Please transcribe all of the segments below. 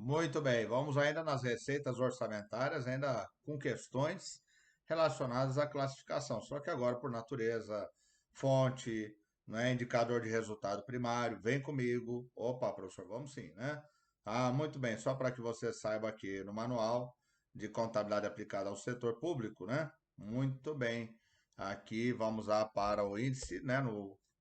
Muito bem, vamos ainda nas receitas orçamentárias, ainda com questões relacionadas à classificação, só que agora por natureza, fonte, né, indicador de resultado primário, vem comigo. Opa, professor, vamos sim, né? Ah, muito bem, só para que você saiba aqui no manual de contabilidade aplicada ao setor público, né? Muito bem. Aqui vamos lá para o índice, né,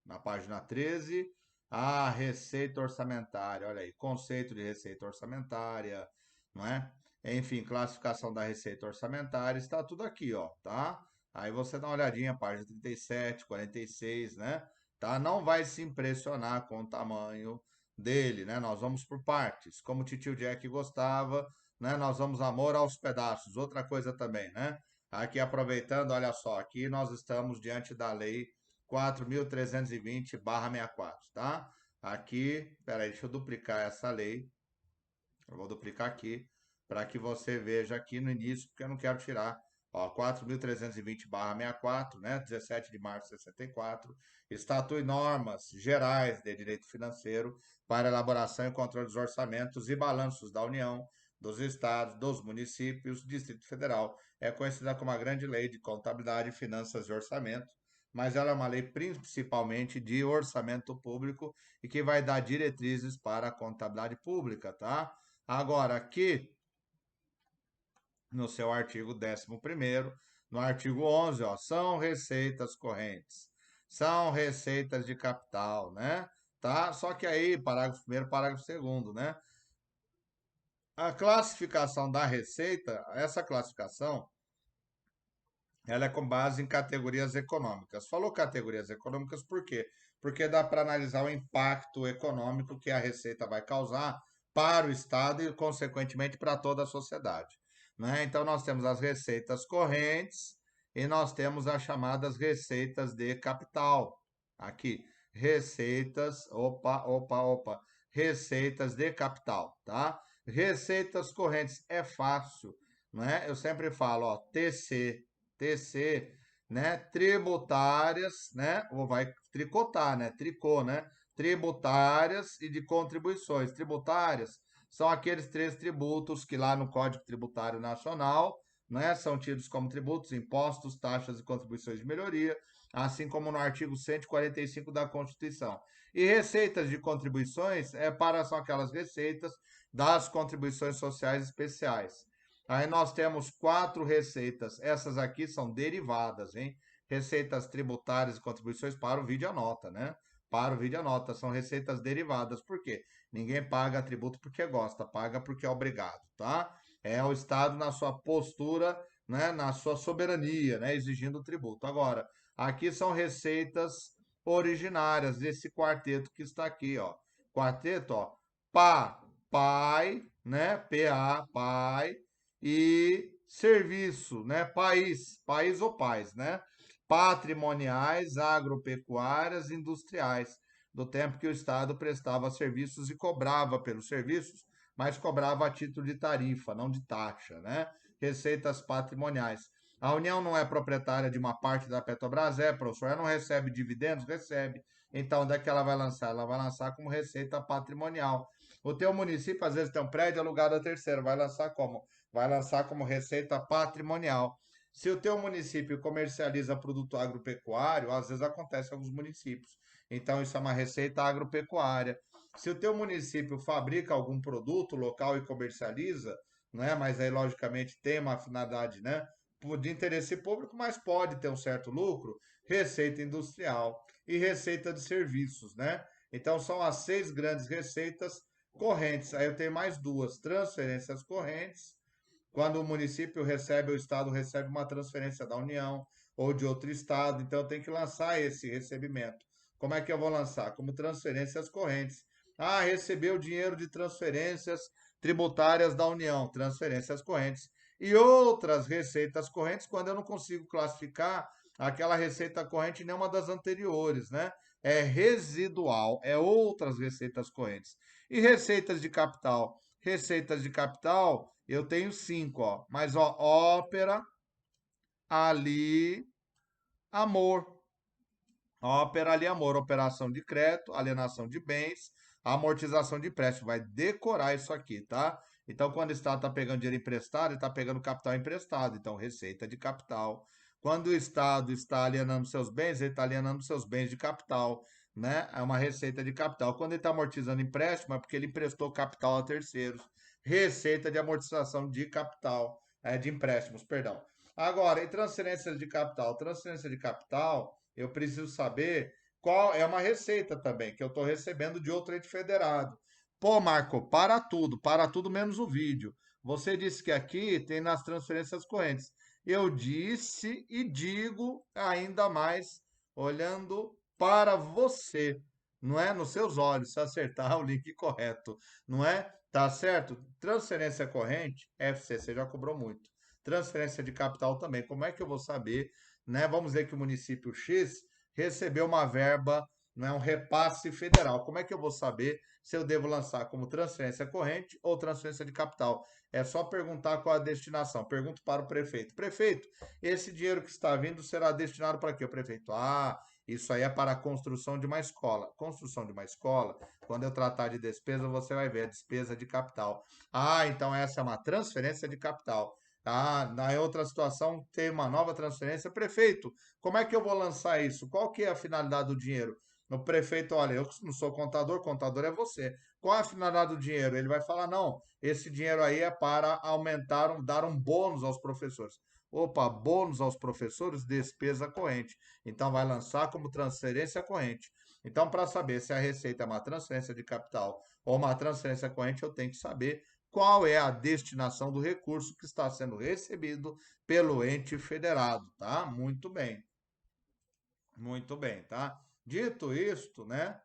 na página 13. A receita orçamentária, olha aí, conceito de receita orçamentária, não é? Enfim, classificação da receita orçamentária, está tudo aqui, ó, tá? Aí você dá uma olhadinha, página 37, 46, né? Tá? Não vai se impressionar com o tamanho dele, né? Nós vamos por partes, como o titio Jack gostava, né? Nós vamos amor aos pedaços. Outra coisa também, né? Aqui aproveitando, olha só, aqui nós estamos diante da lei 4.320/64, tá? Aqui, peraí, deixa eu duplicar essa lei. Eu vou duplicar aqui para que você veja aqui no início, porque eu não quero tirar. Ó, 4.320/64, né? 17 de março de 64, Estatuto e normas gerais de direito financeiro para elaboração e controle dos orçamentos e balanços da União, dos estados, dos municípios, Distrito Federal. É conhecida como a Grande Lei de Contabilidade, Finanças e Orçamento, mas ela é uma lei principalmente de orçamento público e que vai dar diretrizes para a contabilidade pública, tá? Agora, aqui no seu artigo 11º, no artigo 11, ó, são receitas correntes, são receitas de capital, né? Tá? Só que aí, parágrafo primeiro, parágrafo segundo, né? A classificação da receita, essa classificação, ela é com base em categorias econômicas. Falou categorias econômicas por quê? Porque dá para analisar o impacto econômico que a receita vai causar para o Estado e, consequentemente, para toda a sociedade. Né? Então, nós temos as receitas correntes e nós temos as chamadas receitas de capital. Aqui, receitas, opa, receitas de capital, tá? Receitas correntes é fácil, né? Eu sempre falo, ó, TC, né? Tributárias, né? Ou vai tricotar, né? Tricô, né? Tributárias e de contribuições. Tributárias são aqueles três tributos que lá no Código Tributário Nacional, né, são tidos como tributos, impostos, taxas e contribuições de melhoria, assim como no artigo 145 da Constituição. E receitas de contribuições são aquelas receitas das contribuições sociais especiais. Aí nós temos quatro receitas. Essas aqui são derivadas, hein? Receitas tributárias e contribuições para o vídeo anota, né? Para o vídeo anota, são receitas derivadas. Por quê? Ninguém paga tributo porque gosta, paga porque é obrigado, tá? É o Estado na sua postura, né, na sua soberania, né, exigindo o tributo. Agora, aqui são receitas originárias desse quarteto que está aqui, ó. Quarteto, ó, pai, né, PA, pai, e serviço, né? País ou pais, né? Patrimoniais, agropecuárias, industriais, do tempo que o Estado prestava serviços e cobrava pelos serviços, mas cobrava a título de tarifa, não de taxa, né? Receitas patrimoniais. A União não é proprietária de uma parte da Petrobras? É, professor. Ela não recebe dividendos? Recebe. Então, onde é que ela vai lançar? Ela vai lançar como receita patrimonial. O teu município, às vezes, tem um prédio alugado a terceiro. Vai lançar como? Vai lançar como receita patrimonial. Se o teu município comercializa produto agropecuário, às vezes acontece em alguns municípios. Então, isso é uma receita agropecuária. Se o teu município fabrica algum produto local e comercializa, né, mas aí, logicamente, tem uma finalidade, né, de interesse público, mas pode ter um certo lucro, receita industrial e receita de serviços, né? Então, são as seis grandes receitas correntes. Aí eu tenho mais duas: transferências correntes, quando o município recebe, o estado recebe uma transferência da União ou de outro estado, então eu tenho que lançar esse recebimento. Como é que eu vou lançar? Como transferências correntes. Ah, recebeu dinheiro de transferências tributárias da União, transferências correntes. E outras receitas correntes, quando eu não consigo classificar aquela receita corrente em nenhuma das anteriores, né? É residual, é outras receitas correntes. E receitas de capital? Receitas de capital, eu tenho cinco, ó. Mas, ó, ópera, ali, amor. Ópera ali, amor. Operação de crédito, alienação de bens, amortização de empréstimo. Vai decorar isso aqui, tá? Então, quando o Estado está pegando dinheiro emprestado, ele está pegando capital emprestado. Então, receita de capital. Quando o Estado está alienando seus bens, ele está alienando seus bens de capital, né? É uma receita de capital. Quando ele está amortizando empréstimo, é porque ele emprestou capital a terceiros. Receita de amortização de capital, de empréstimos, perdão. Agora, em transferências de capital, transferência de capital, eu preciso saber qual é uma receita também que eu estou recebendo de outro ente federado. Pô, Marco, para tudo menos o vídeo. Você disse que aqui tem nas transferências correntes. Eu disse e digo ainda mais, olhando para você, não é? Nos seus olhos, se acertar o link correto, não é? Tá certo? Transferência corrente, FCC já cobrou muito. Transferência de capital também. Como é que eu vou saber, né? Vamos dizer que o município X recebeu uma verba, não é um repasse federal. Como é que eu vou saber se eu devo lançar como transferência corrente ou transferência de capital? É só perguntar qual a destinação. Pergunto para o prefeito. Prefeito, esse dinheiro que está vindo será destinado para quê? O prefeito, isso aí é para a construção de uma escola. Construção de uma escola, quando eu tratar de despesa, você vai ver a despesa de capital. Então essa é uma transferência de capital. Na outra situação, tem uma nova transferência. Prefeito, como é que eu vou lançar isso? Qual que é a finalidade do dinheiro? O prefeito, olha, eu não sou contador, contador é você. Qual é a finalidade do dinheiro? Ele vai falar, não, esse dinheiro aí é para aumentar, dar um bônus aos professores. Opa, bônus aos professores, despesa corrente. Então, vai lançar como transferência corrente. Então, para saber se a receita é uma transferência de capital ou uma transferência corrente, eu tenho que saber qual é a destinação do recurso que está sendo recebido pelo ente federado, tá? Muito bem, tá? Dito isto, né?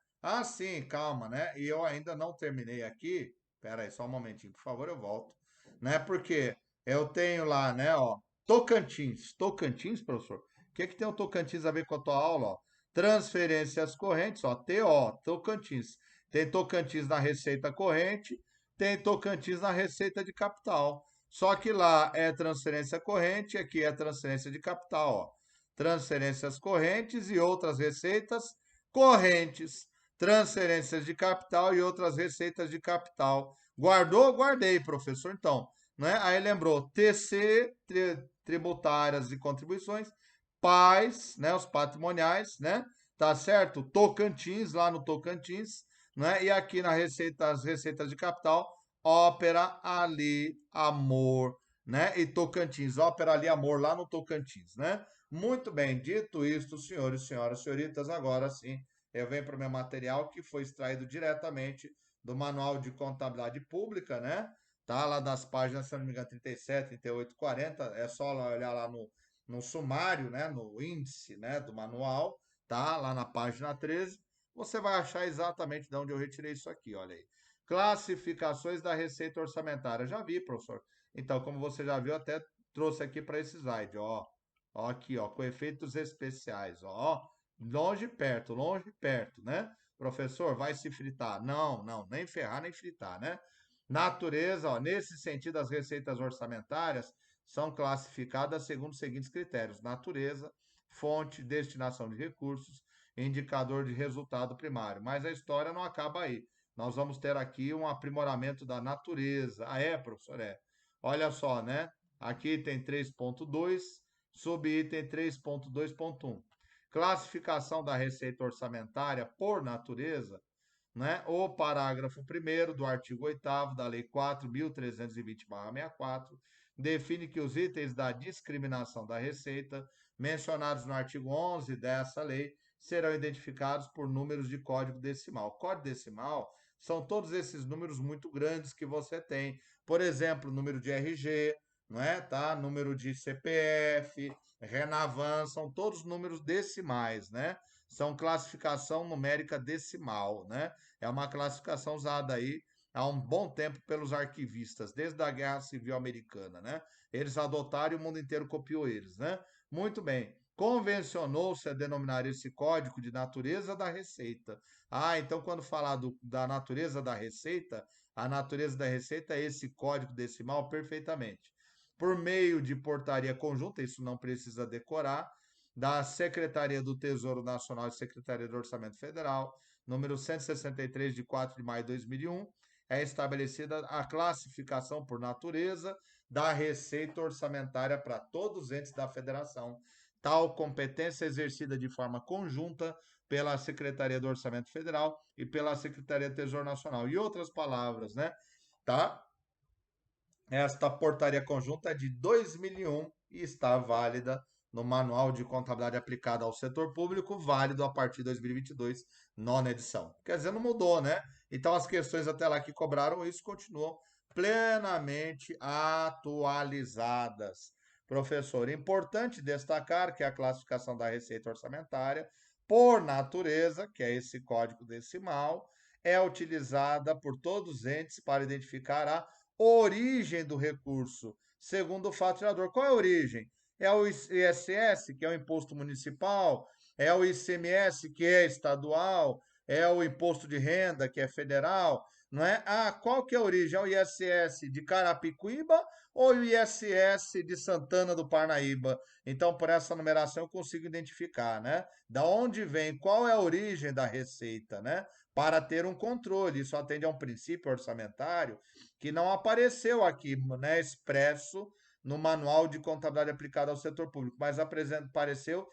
Sim, calma, né? E eu ainda não terminei aqui. Pera aí, só um momentinho, por favor, eu volto, né? Porque eu tenho lá, né, ó, Tocantins. Tocantins, professor? O que que tem o Tocantins a ver com a tua aula, ó? Transferências correntes, ó, TO, Tocantins. Tem Tocantins na receita corrente, tem Tocantins na receita de capital. Só que lá é transferência corrente, aqui é transferência de capital, ó. Transferências correntes e outras receitas correntes, transferências de capital e outras receitas de capital. Guardou? Guardei, professor. Então, né? Aí lembrou TC, tributárias e contribuições, PAS, né? Os patrimoniais, né? Tá certo? Tocantins, lá no Tocantins, né? E aqui na receita, as receitas de capital, Ópera Ali Amor, né? E Tocantins, Ópera Ali Amor, lá no Tocantins, né? Muito bem, dito isto, senhores, senhoras, senhoritas, agora sim eu venho para o meu material que foi extraído diretamente do Manual de Contabilidade Pública, né? Tá lá das páginas, se não me engano, 37, 38, 40. É só olhar lá no sumário, né? No índice, né? Do manual, tá? Lá na página 13. Você vai achar exatamente de onde eu retirei isso aqui, olha aí. Classificações da receita orçamentária. Já vi, professor. Então, como você já viu, até trouxe aqui para esse slide, ó. Ó, aqui, ó, com efeitos especiais, ó. Longe e perto, né? Professor, vai se fritar. Não, não, nem ferrar, nem fritar, né? Natureza, ó, nesse sentido, as receitas orçamentárias são classificadas segundo os seguintes critérios: natureza, fonte, destinação de recursos, indicador de resultado primário. Mas a história não acaba aí. Nós vamos ter aqui um aprimoramento da natureza. Professor? É. Olha só, né? Aqui tem 3.2, subitem 3.2.1. Classificação da receita orçamentária por natureza, né? O parágrafo 1º do artigo 8º da Lei 4.320/64 define que os itens da discriminação da receita mencionados no artigo 11 dessa lei serão identificados por números de código decimal. Código decimal são todos esses números muito grandes que você tem. Por exemplo, número de RG, não é? Tá? Número de CPF, Renavan, são todos números decimais, né? São classificação numérica decimal, né? É uma classificação usada aí há um bom tempo pelos arquivistas, desde a Guerra Civil Americana, né? Eles adotaram e o mundo inteiro copiou eles, né? Muito bem. Convencionou-se a denominar esse código de natureza da receita. Então quando falar da natureza da receita, a natureza da receita é esse código decimal perfeitamente. Por meio de portaria conjunta, isso não precisa decorar, da Secretaria do Tesouro Nacional e Secretaria do Orçamento Federal, número 163, de 4 de maio de 2001, é estabelecida a classificação por natureza da receita orçamentária para todos os entes da federação. Tal competência é exercida de forma conjunta pela Secretaria do Orçamento Federal e pela Secretaria do Tesouro Nacional. Em outras palavras, né? Tá? Esta portaria conjunta é de 2001 e está válida no Manual de Contabilidade Aplicada ao Setor Público, válido a partir de 2022, nona edição. Quer dizer, não mudou, né? Então, as questões até lá que cobraram isso continuam plenamente atualizadas. Professor, importante destacar que a classificação da receita orçamentária, por natureza, que é esse código decimal, é utilizada por todos os entes para identificar a origem do recurso, segundo o fato gerador. Qual é a origem? É o ISS, que é o imposto municipal, é o ICMS, que é estadual, é o imposto de renda, que é federal, não é? Ah, qual que é a origem? É o ISS de Carapicuíba ou o ISS de Santana do Parnaíba? Então, por essa numeração eu consigo identificar, né? Da onde vem, qual é a origem da receita, né? Para ter um controle. Isso atende a um princípio orçamentário que não apareceu aqui, né, expresso no Manual de Contabilidade Aplicada ao Setor Público, mas apareceu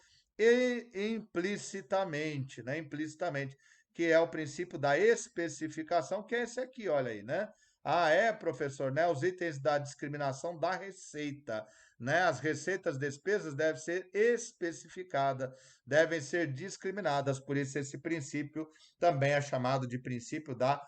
implicitamente, né, implicitamente, que é o princípio da especificação, que é esse aqui, olha aí, né? Ah, é, professor, né? Os itens da discriminação da receita, né? As receitas, despesas devem ser especificadas, devem ser discriminadas, por isso esse princípio também é chamado de princípio da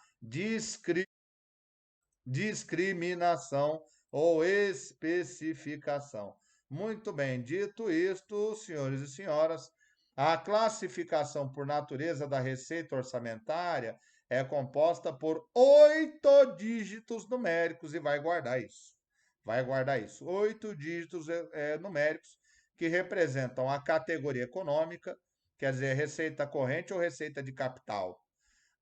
discriminação ou especificação. Muito bem, dito isto, senhores e senhoras, a classificação por natureza da receita orçamentária é composta por 8 dígitos numéricos e vai guardar isso. Vai guardar isso. 8 dígitos numéricos que representam a categoria econômica, quer dizer, receita corrente ou receita de capital.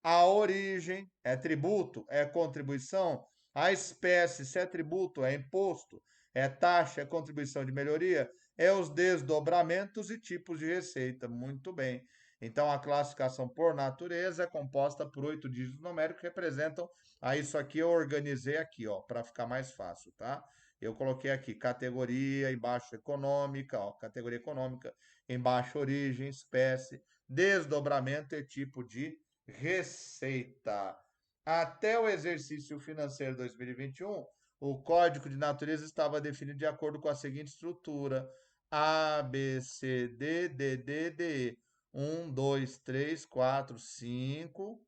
A origem é tributo, é contribuição. A espécie, se é tributo, é imposto. É taxa, é contribuição de melhoria. É os desdobramentos e tipos de receita. Muito bem. Então, a classificação por natureza é composta por 8 dígitos numéricos que representam. Isso aqui eu organizei aqui, ó, para ficar mais fácil, tá? Eu coloquei aqui categoria, embaixo econômica, ó, categoria econômica, embaixo origem, espécie, desdobramento e tipo de receita. Até o exercício financeiro 2021, o Código de Natureza estava definido de acordo com a seguinte estrutura: A, B, C, D, D, D, D, E. 1, 2, 3, 4, 5,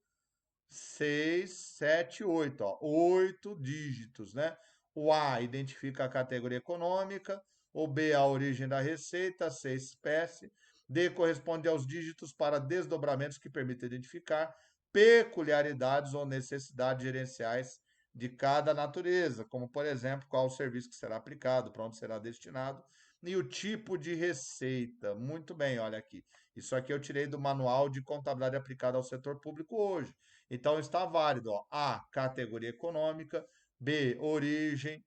6, 7, 8. Ó, 8 dígitos, né? O A identifica a categoria econômica, o B a origem da receita, C espécie, D corresponde aos dígitos para desdobramentos que permitem identificar peculiaridades ou necessidades gerenciais de cada natureza, como, por exemplo, qual o serviço que será aplicado, para onde será destinado, e o tipo de receita. Muito bem, olha aqui. Isso aqui eu tirei do Manual de Contabilidade Aplicada ao Setor Público hoje. Então está válido, ó, A, categoria econômica, B, origem,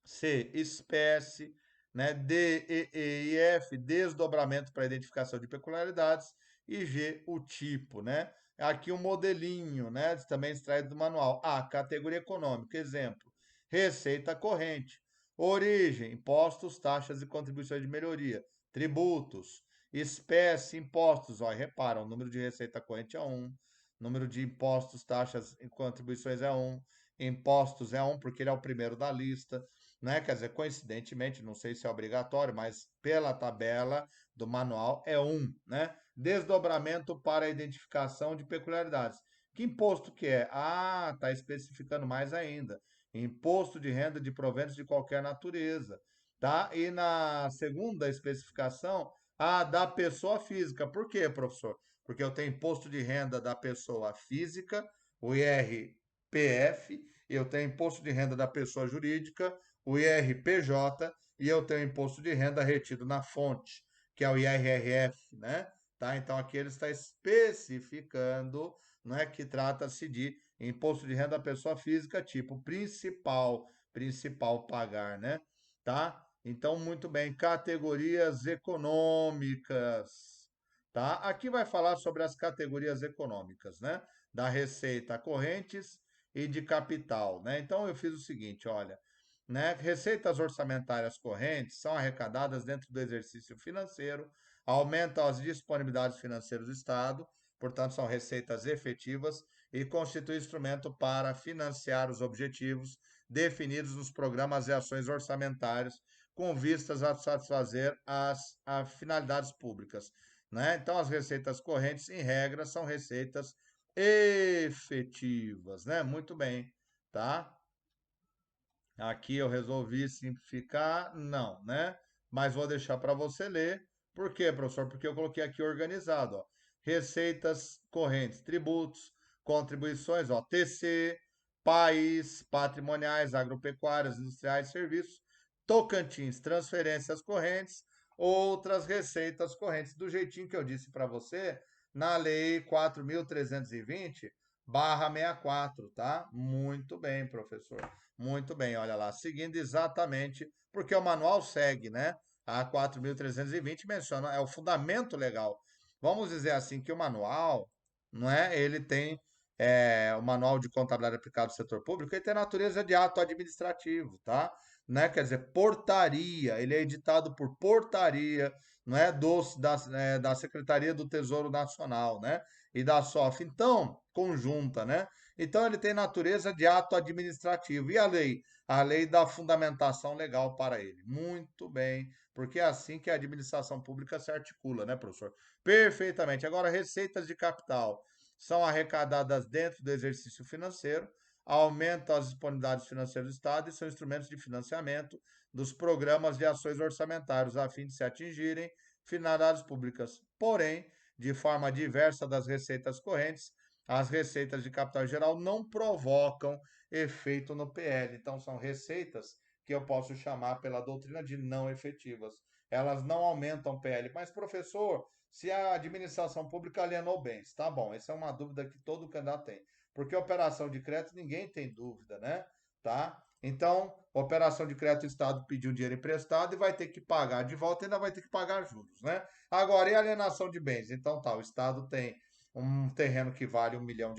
C, espécie, né? D, E, F, desdobramento para identificação de peculiaridades e G, o tipo, né? Aqui um modelinho, né? Também extraído do manual. A, categoria econômica, exemplo, receita corrente, origem, impostos, taxas e contribuições de melhoria, tributos, espécie, impostos, ó, repara, o número de receita corrente é 1, número de impostos, taxas e contribuições é 1, impostos é 1 porque ele é o primeiro da lista, né? Quer dizer, coincidentemente, não sei se é obrigatório, mas pela tabela do manual é 1, né? Desdobramento para identificação de peculiaridades. Que imposto que é? Ah, está especificando mais ainda. Imposto de renda de proventos de qualquer natureza, tá? E na segunda especificação, a da pessoa física. Por quê, professor? Porque eu tenho imposto de renda da pessoa física, o IRPF, eu tenho imposto de renda da pessoa jurídica, o IRPJ, e eu tenho imposto de renda retido na fonte, que é o IRRF, né? Tá? Então aqui ele está especificando, não é que trata-se de imposto de renda da pessoa física, tipo principal pagar, né? Tá? Então, muito bem, categorias econômicas. tá? Aqui vai falar sobre as categorias econômicas, né? Da receita correntes e de capital, né? Então eu fiz o seguinte, olha, né? Receitas orçamentárias correntes são arrecadadas dentro do exercício financeiro, aumentam as disponibilidades financeiras do Estado, portanto são receitas efetivas e constituem instrumento para financiar os objetivos definidos nos programas e ações orçamentários com vistas a satisfazer as finalidades públicas, né? Então, as receitas correntes, em regra, são receitas efetivas, né? Muito bem, tá? Aqui eu resolvi simplificar, não, né? Mas vou deixar para você ler. Por quê, professor? Porque eu coloquei aqui organizado, ó. Receitas correntes, tributos, contribuições, ó, TC, país, patrimoniais, agropecuárias, industriais, serviços, Tocantins, transferências correntes, outras receitas correntes, do jeitinho que eu disse para você na lei 4.320/64, tá? Muito bem, professor. Muito bem, olha lá, seguindo exatamente, porque o manual segue, né? A 4.320 menciona, é o fundamento legal. Vamos dizer assim que o manual, não é? Ele tem o manual de contabilidade aplicada ao setor público, ele tem natureza de ato administrativo, tá? Né? Quer dizer, portaria, ele é editado por portaria, não é? Da Secretaria do Tesouro Nacional, né? E da SOF, então, conjunta, né? Então, ele tem natureza de ato administrativo. E a lei? A lei dá fundamentação legal para ele. Muito bem, porque é assim que a administração pública se articula, né, professor? Perfeitamente. Agora, receitas de capital são arrecadadas dentro do exercício financeiro, aumentam as disponibilidades financeiras do Estado e são instrumentos de financiamento dos programas de ações orçamentários a fim de se atingirem finalidades públicas. Porém, de forma diversa das receitas correntes, as receitas de capital geral não provocam efeito no PL. Então, são receitas que eu posso chamar pela doutrina de não efetivas. Elas não aumentam o PL. Mas, professor, se a administração pública alienou bens, tá bom, essa é uma dúvida que todo candidato tem. Porque operação de crédito ninguém tem dúvida, né? Tá? Então, operação de crédito, o Estado pediu dinheiro emprestado e vai ter que pagar de volta e ainda vai ter que pagar juros, né? Agora, e alienação de bens? Então, tá, o Estado tem um terreno que vale R$ 1 milhão,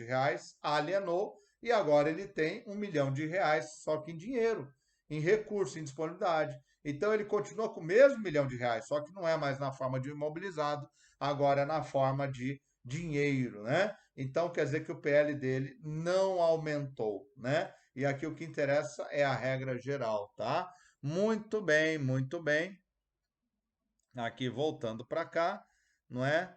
alienou, e agora ele tem R$ 1 milhão, só que em dinheiro, em recurso, em disponibilidade. Então ele continua com o mesmo R$ 1 milhão, só que não é mais na forma de imobilizado, agora é na forma de dinheiro, né? Então quer dizer que o PL dele não aumentou, né? E aqui o que interessa é a regra geral, tá? Muito bem, muito bem. Aqui voltando para cá, não é?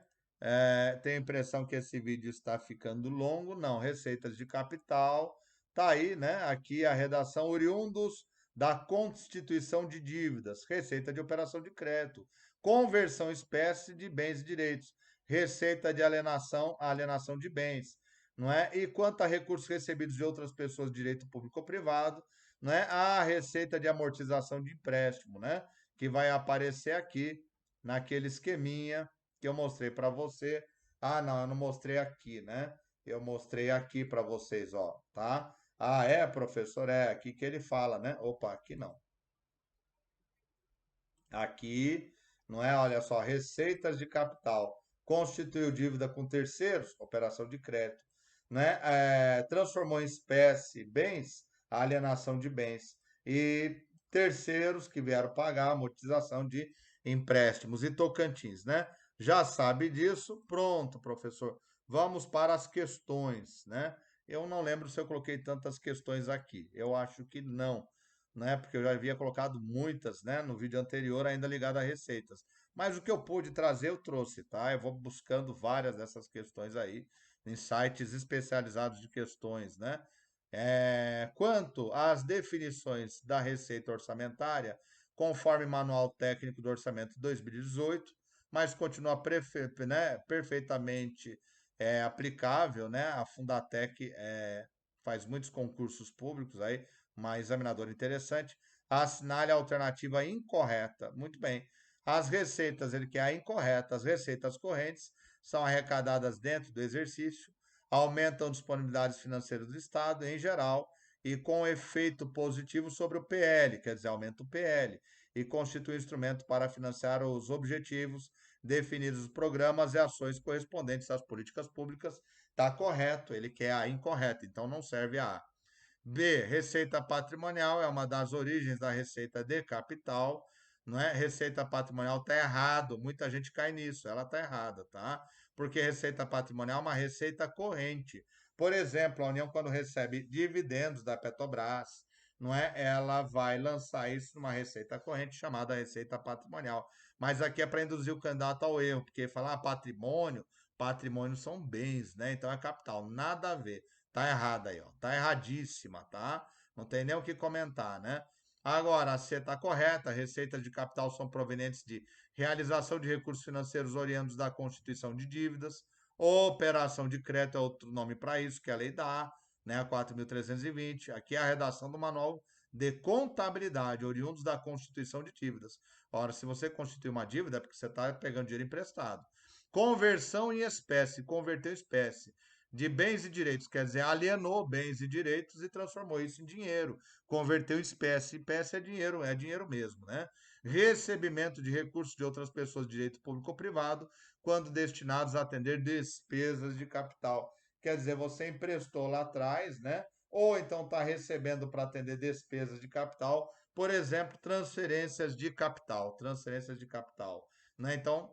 Tenho a impressão que esse vídeo está ficando longo. Não, receitas de capital. Tá aí, né? Aqui a redação oriundos da constituição de dívidas, receita de operação de crédito, conversão espécie de bens e direitos, receita de alienação de bens, não é? E quanto a recursos recebidos de outras pessoas de direito público ou privado, não é? A receita de amortização de empréstimo, né? Que vai aparecer aqui naquele esqueminha que eu mostrei para você. Ah, não, eu não mostrei aqui, né? Eu mostrei aqui para vocês, ó, tá? Ah, é, professor, é aqui que ele fala, né? Opa, aqui não. Aqui, não é? Olha só, receitas de capital. Constituiu dívida com terceiros, operação de crédito, né? Transformou em espécie bens, alienação de bens. E terceiros que vieram pagar a amortização de empréstimos. E Tocantins, né? Já sabe disso? Pronto, professor. Vamos para as questões, né? Eu não lembro se eu coloquei tantas questões aqui. Eu acho que não, né? Porque eu já havia colocado muitas, né, no vídeo anterior, ainda ligado a receitas. Mas o que eu pude trazer, eu trouxe, tá? Eu vou buscando várias dessas questões aí em sites especializados de questões, né? Quanto às definições da receita orçamentária, conforme Manual Técnico do Orçamento de 2018, mas continua né, perfeitamente aplicável, né? A Fundatec faz muitos concursos públicos aí, uma examinadora interessante, assinale a alternativa incorreta. Muito bem. As receitas, ele quer a incorreta. As receitas correntes são arrecadadas dentro do exercício, aumentam disponibilidades financeiras do Estado em geral e com efeito positivo sobre o PL, quer dizer, aumenta o PL, e constitui instrumento para financiar os objetivos definidos os programas e ações correspondentes às políticas públicas. Está correto, ele quer a incorreta, então não serve a A. B, receita patrimonial é uma das origens da receita de capital, não é? Receita patrimonial está errado, muita gente cai nisso, ela está errada, tá? Porque receita patrimonial é uma receita corrente. Por exemplo, a União, quando recebe dividendos da Petrobras, não é? Ela vai lançar isso numa receita corrente chamada receita patrimonial. Mas aqui é para induzir o candidato ao erro, porque falar patrimônio, patrimônio são bens, né? Então é capital, nada a ver. Tá errada aí, ó. Tá erradíssima, tá? Não tem nem o que comentar, né? Agora, a C está correta. Receitas de capital são provenientes de realização de recursos financeiros oriundos da constituição de dívidas. Operação de crédito é outro nome para isso, que é a lei da A, né? A 4.320. Aqui é a redação do manual de contabilidade, oriundos da constituição de dívidas. Ora, se você constitui uma dívida, é porque você está pegando dinheiro emprestado. Conversão em espécie, converter espécie de bens e direitos, quer dizer, alienou bens e direitos e transformou isso em dinheiro, converteu em espécie. Espécie é dinheiro mesmo, né? Recebimento de recursos de outras pessoas de direito público ou privado, quando destinados a atender despesas de capital. Quer dizer, você emprestou lá atrás, né? Ou então está recebendo para atender despesas de capital, por exemplo, transferências de capital, né? Então,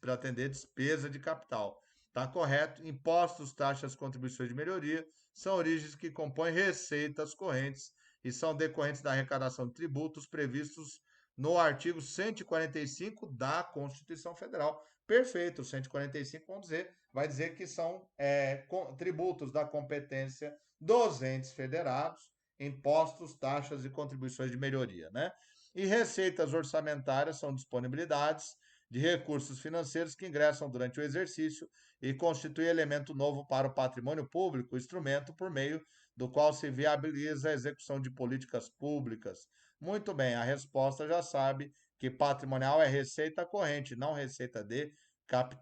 para atender despesa de capital. Está correto. Impostos, taxas, contribuições de melhoria são origens que compõem receitas correntes e são decorrentes da arrecadação de tributos previstos no artigo 145 da Constituição Federal. Perfeito, o 145 vai dizer que são tributos da competência dos entes federados, impostos, taxas e contribuições de melhoria, né? E receitas orçamentárias são disponibilidades de recursos financeiros que ingressam durante o exercício e constitui elemento novo para o patrimônio público, instrumento por meio do qual se viabiliza a execução de políticas públicas. Muito bem, a resposta já sabe que patrimonial é receita corrente, não receita de capital.